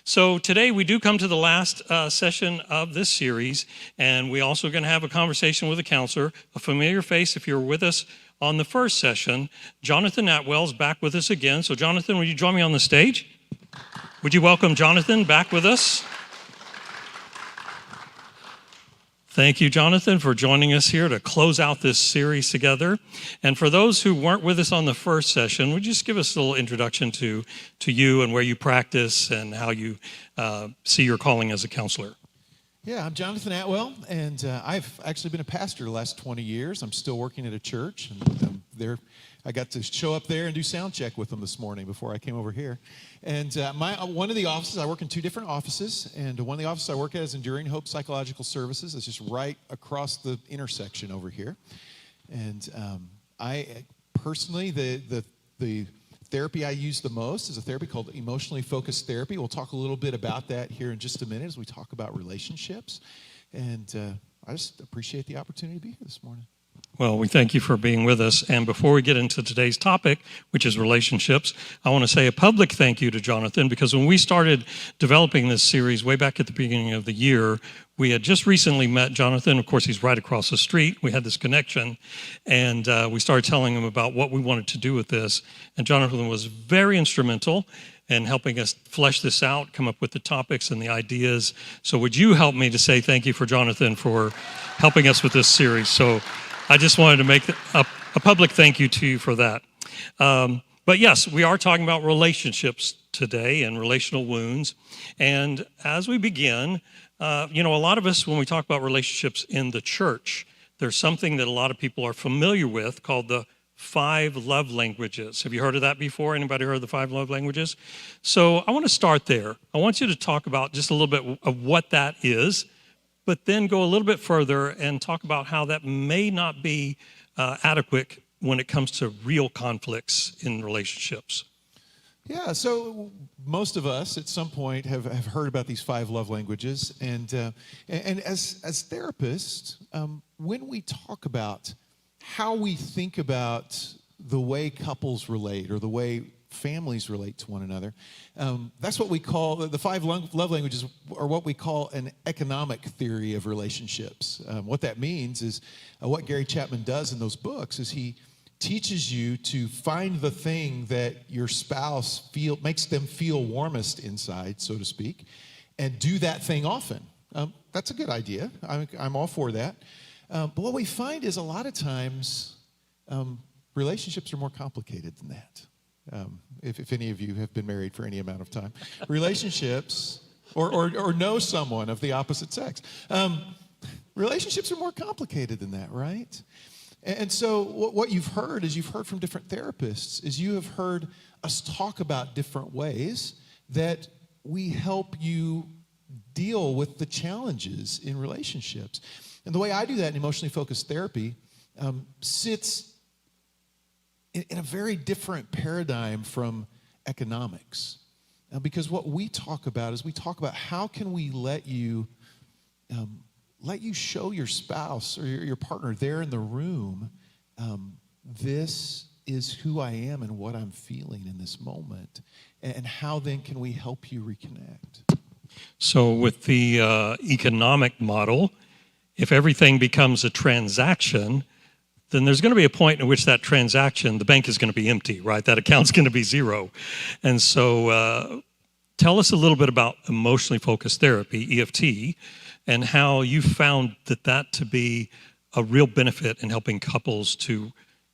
So today we do come to the last session of this series, and we also going to have a conversation with a counselor, a familiar face if you're with us on the first session. Jonathan Atwell is back with us again. So Jonathan, would you join me on the stage? Would you welcome Jonathan back with us? Thank you, Jonathan, for joining us here to close out this series together. And for those who weren't with us on the first session, would you just give us a little introduction to you and where you practice and how you see your calling as a counselor? Yeah, I'm Jonathan Atwell, and I've actually been a pastor the last 20 years. I'm still working at a church, and I got to show up there and do sound check with them this morning before I came over here. And one of the offices, I work in two different offices, and one of the offices I work at is Enduring Hope Psychological Services. It's just right across the intersection over here. And I personally, the therapy I use the most is a therapy called emotionally focused therapy. We'll talk a little bit about that here in just a minute as we talk about relationships. And I just appreciate the opportunity to be here this morning. Well, we thank you for being with us. And before we get into today's topic, which is relationships, I want to say a public thank you to Jonathan, because when we started developing this series way back at the beginning of the year, we had just recently met Jonathan. Of course, he's right across the street. We had this connection, and we started telling him about what we wanted to do with this. And Jonathan was very instrumental in helping us flesh this out, come up with the topics and the ideas. So would you help me to say thank you for Jonathan for helping us with this series? So I just wanted to make a public thank you to you for that. But yes, we are talking about relationships today and relational wounds. And as we begin, a lot of us, when we talk about relationships in the church, there's something that a lot of people are familiar with called the 5 love languages. Have you heard of that before? Anybody heard of the 5 love languages? So I want to start there. I want you to talk about just a little bit of what that is, but then go a little bit further and talk about how that may not be adequate when it comes to real conflicts in relationships. Yeah, so most of us at some point have heard about these 5 love languages. And as therapists, when we talk about how we think about the way couples relate or the way families relate to one another, that's what we call, the 5 love languages are what we call an economic theory of relationships. What that means is what Gary Chapman does in those books is he teaches you to find the thing that your spouse makes them feel warmest inside, so to speak, and do that thing often. That's a good idea. I'm all for that. But what we find is a lot of times relationships are more complicated than that. If any of you have been married for any amount of time, relationships or know someone of the opposite sex, relationships are more complicated than that, right? And so what you've heard from different therapists is you have heard us talk about different ways that we help you deal with the challenges in relationships. And the way I do that in emotionally focused therapy sits in a very different paradigm from economics. Because what we talk about is we talk about how can we let you show your spouse or your partner there in the room, this is who I am and what I'm feeling in this moment. And how then can we help you reconnect? So with the economic model, if everything becomes a transaction, then there's going to be a point in which that transaction, the bank is going to be empty, right? That account's going to be zero. And so tell us a little bit about emotionally focused therapy, EFT, and how you found that to be a real benefit in helping couples to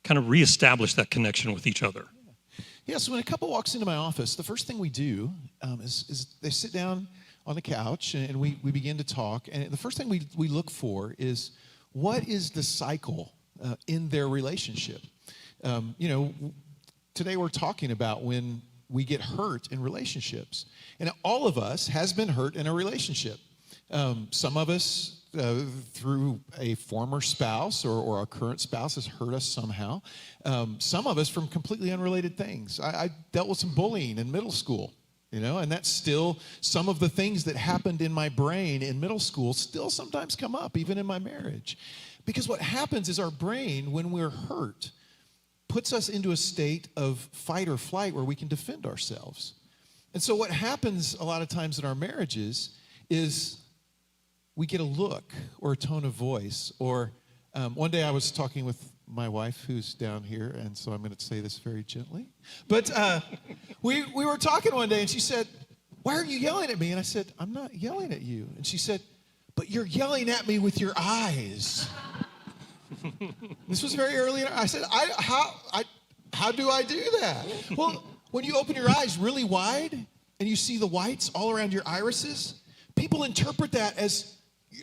kind of reestablish that connection with each other. Yeah, so when a couple walks into my office, the first thing we do is they sit down on the couch and we begin to talk. And the first thing we look for is what is the cycle in their relationship. Today we're talking about when we get hurt in relationships. And all of us has been hurt in a relationship. Some of us through a former spouse or our current spouse has hurt us somehow. Some of us from completely unrelated things. I dealt with some bullying in middle school, and that's still some of the things that happened in my brain in middle school still sometimes come up, even in my marriage. Because what happens is our brain, when we're hurt, puts us into a state of fight or flight where we can defend ourselves. And so what happens a lot of times in our marriages is we get a look or a tone of voice. Or one day I was talking with my wife, who's down here, and so I'm going to say this very gently. But we were talking one day, and she said, "Why are you yelling at me?" And I said, "I'm not yelling at you." And she said, "But you're yelling at me with your eyes." This was very early. I said, how do I do that? Well, when you open your eyes really wide and you see the whites all around your irises, people interpret that as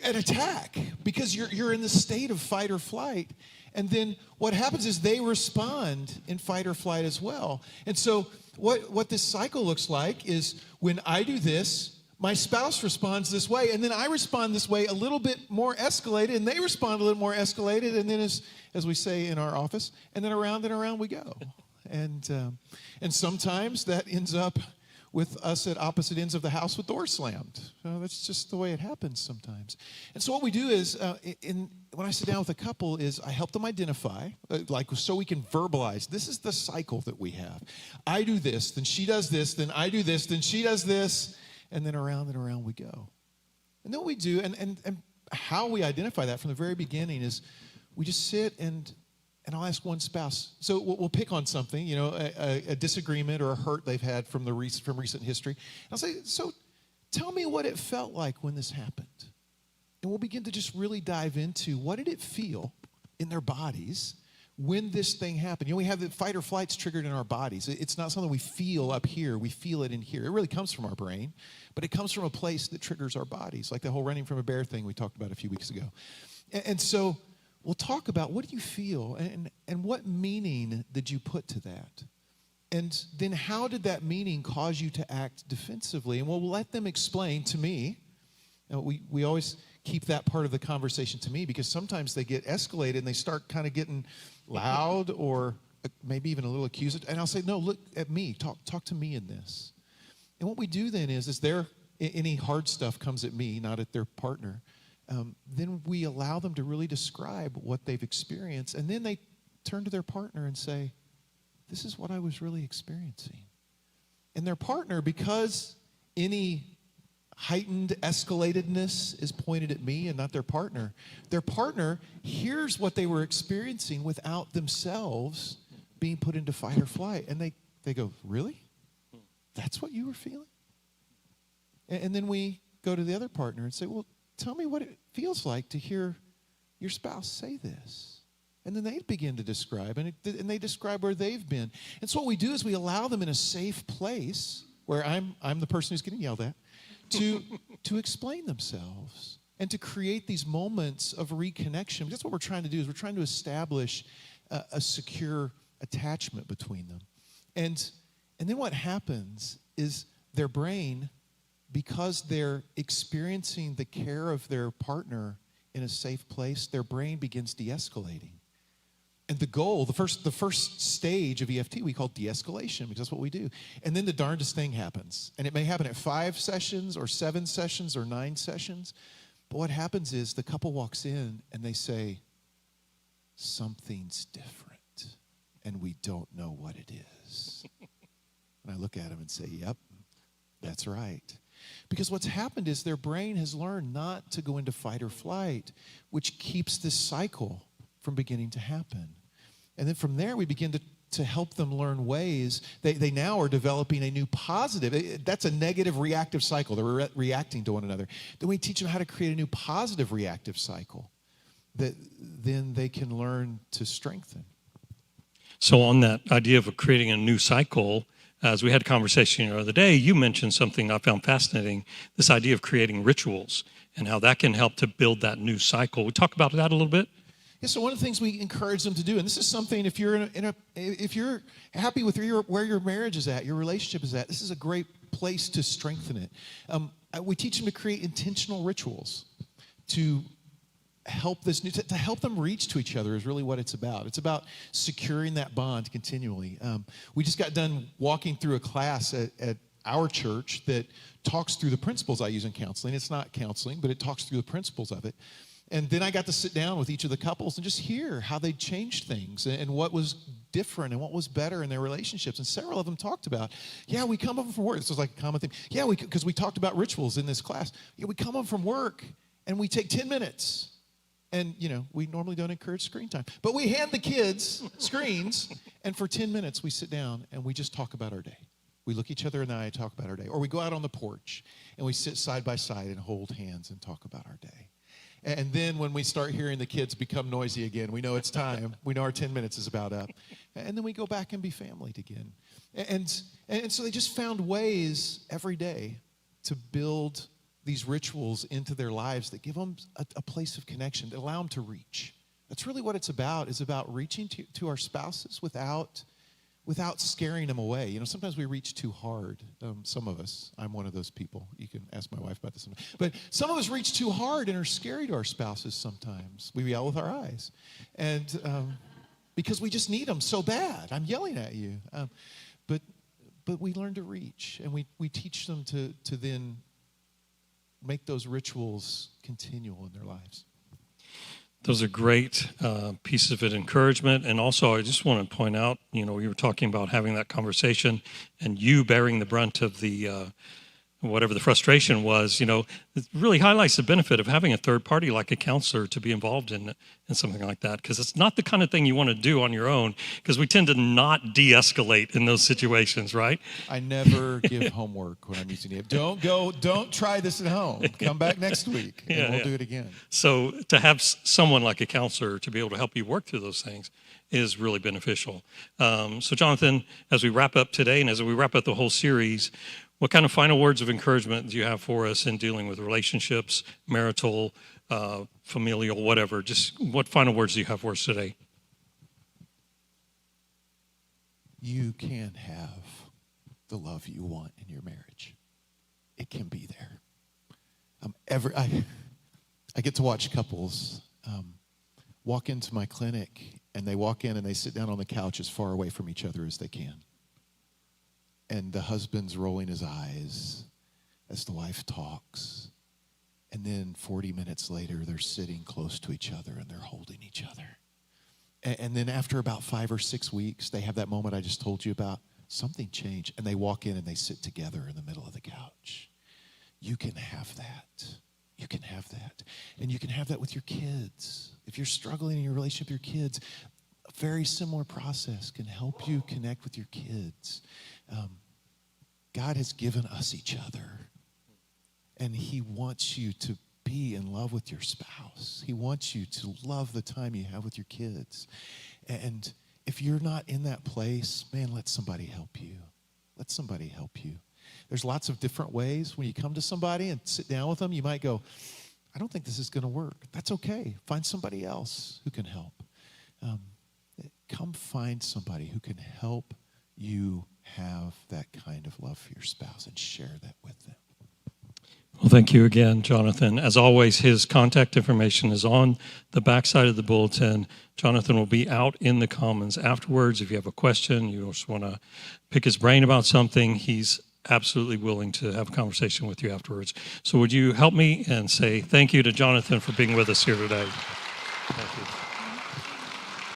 an attack because you're in the state of fight or flight. And then what happens is they respond in fight or flight as well. And so what this cycle looks like is when I do this, my spouse responds this way, and then I respond this way a little bit more escalated, and they respond a little more escalated, and then as we say in our office, and then around and around we go. And sometimes that ends up with us at opposite ends of the house with doors slammed. That's just the way it happens sometimes. And so what we do is, when I sit down with a couple, is I help them identify, so we can verbalize, this is the cycle that we have. I do this, then she does this, then I do this, then she does this, and then around and around we go. And then what we do, and how we identify that from the very beginning is we just sit and I'll ask one spouse. So we'll pick on something, a disagreement or a hurt they've had from recent history. And I'll say, so tell me what it felt like when this happened. And we'll begin to just really dive into what did it feel in their bodies when this thing happened. We have the fight or flights triggered in our bodies. It's not something we feel up here. We feel it in here. It really comes from our brain, but it comes from a place that triggers our bodies, like the whole running from a bear thing we talked about a few weeks ago. And so we'll talk about what do you feel and what meaning did you put to that? And then how did that meaning cause you to act defensively? And we'll let them explain to me. We always keep that part of the conversation to me because sometimes they get escalated and they start kind of getting loud or maybe even a little accusatory. And I'll say, no, look at me. Talk to me in this. And what we do then is any hard stuff comes at me, not at their partner. Then we allow them to really describe what they've experienced. And then they turn to their partner and say, this is what I was really experiencing. And their partner, because any heightened escalatedness is pointed at me and not their partner hears what they were experiencing without themselves being put into fight or flight. And they go, really? That's what you were feeling? And then we go to the other partner and say, well, tell me what it feels like to hear your spouse say this. And then they begin to describe, and they describe where they've been. And so what we do is we allow them in a safe place where I'm the person who's getting yelled at, to explain themselves and to create these moments of reconnection. That's what we're trying to do, is we're trying to establish a secure attachment between them. And then what happens is their brain, because they're experiencing the care of their partner in a safe place, their brain begins de-escalating. And the goal, the first stage of EFT, we call de-escalation, because that's what we do. And then the darndest thing happens. And it may happen at 5 sessions or 7 sessions or 9 sessions. But what happens is the couple walks in and they say, something's different. And we don't know what it is. And I look at them and say, yep, that's right. Because what's happened is their brain has learned not to go into fight or flight, which keeps this cycle from beginning to happen. And then from there, we begin to help them learn ways. They now are developing a new positive. That's a negative reactive cycle. They're reacting to one another. Then we teach them how to create a new positive reactive cycle that then they can learn to strengthen. So on that idea of creating a new cycle, as we had a conversation the other day, you mentioned something I found fascinating, this idea of creating rituals and how that can help to build that new cycle. We talk about that a little bit? Yeah, so one of the things we encourage them to do, and this is something if you're if you're happy with where your marriage is at, your relationship is at, this is a great place to strengthen it. We teach them to create intentional rituals to help to help them reach to each other is really what it's about. It's about securing that bond continually. We just got done walking through a class at our church that talks through the principles I use in counseling. It's not counseling, but it talks through the principles of it. And then I got to sit down with each of the couples and just hear how they changed things and what was different and what was better in their relationships. And several of them talked about, yeah, we come home from work. This was like a common thing. Yeah, because we talked about rituals in this class. Yeah, we come home from work and we take 10 minutes. And, we normally don't encourage screen time. But we hand the kids screens, and for 10 minutes we sit down and we just talk about our day. We look each other in the eye and talk about our day. Or we go out on the porch and we sit side by side and hold hands and talk about our day. And then when we start hearing the kids become noisy again, we know it's time. We know our 10 minutes is about up. And then we go back and be family again. And so they just found ways every day to build these rituals into their lives that give them a place of connection, that allow them to reach. That's really what it's about, is about reaching to our spouses without scaring them away. Sometimes we reach too hard. Some of us, I'm one of those people. You can ask my wife about this. But some of us reach too hard and are scary to our spouses sometimes. We yell with our eyes. And because we just need them so bad. I'm yelling at you. But we learn to reach, and we teach them to then make those rituals continual in their lives. Those are great pieces of encouragement. And also, I just want to point out, we were talking about having that conversation and you bearing the brunt of the whatever the frustration was, it really highlights the benefit of having a third party like a counselor to be involved in something like that, because it's not the kind of thing you want to do on your own, because we tend to not de-escalate in those situations, right? I never give homework when I'm using it. Don't try this at home. Come back next week and we'll do it again. So to have someone like a counselor to be able to help you work through those things is really beneficial. So Jonathan, as we wrap up today and as we wrap up the whole series, what kind of final words of encouragement do you have for us in dealing with relationships, marital, familial, whatever? Just what final words do you have for us today? You can have the love you want in your marriage. It can be there. I get to watch couples walk into my clinic, and they walk in and they sit down on the couch as far away from each other as they can. And the husband's rolling his eyes as the wife talks. And then 40 minutes later, they're sitting close to each other and they're holding each other. And then after about 5 or 6 weeks, they have that moment I just told you about. Something changed. And they walk in and they sit together in the middle of the couch. You can have that. You can have that. And you can have that with your kids. If you're struggling in your relationship with your kids, a very similar process can help you connect with your kids. God has given us each other, and he wants you to be in love with your spouse. He wants you to love the time you have with your kids. And if you're not in that place, man, let somebody help you. Let somebody help you. There's lots of different ways. When you come to somebody and sit down with them, you might go, I don't think this is going to work. That's okay. Find somebody else who can help. Come find somebody who can help you have that kind of love for your spouse and share that with them. Well, thank you again, Jonathan. As always, his contact information is on the backside of the bulletin. Jonathan will be out in the Commons afterwards. If you have a question, you just want to pick his brain about something, he's absolutely willing to have a conversation with you afterwards. So would you help me and say thank you to Jonathan for being with us here today? Thank you.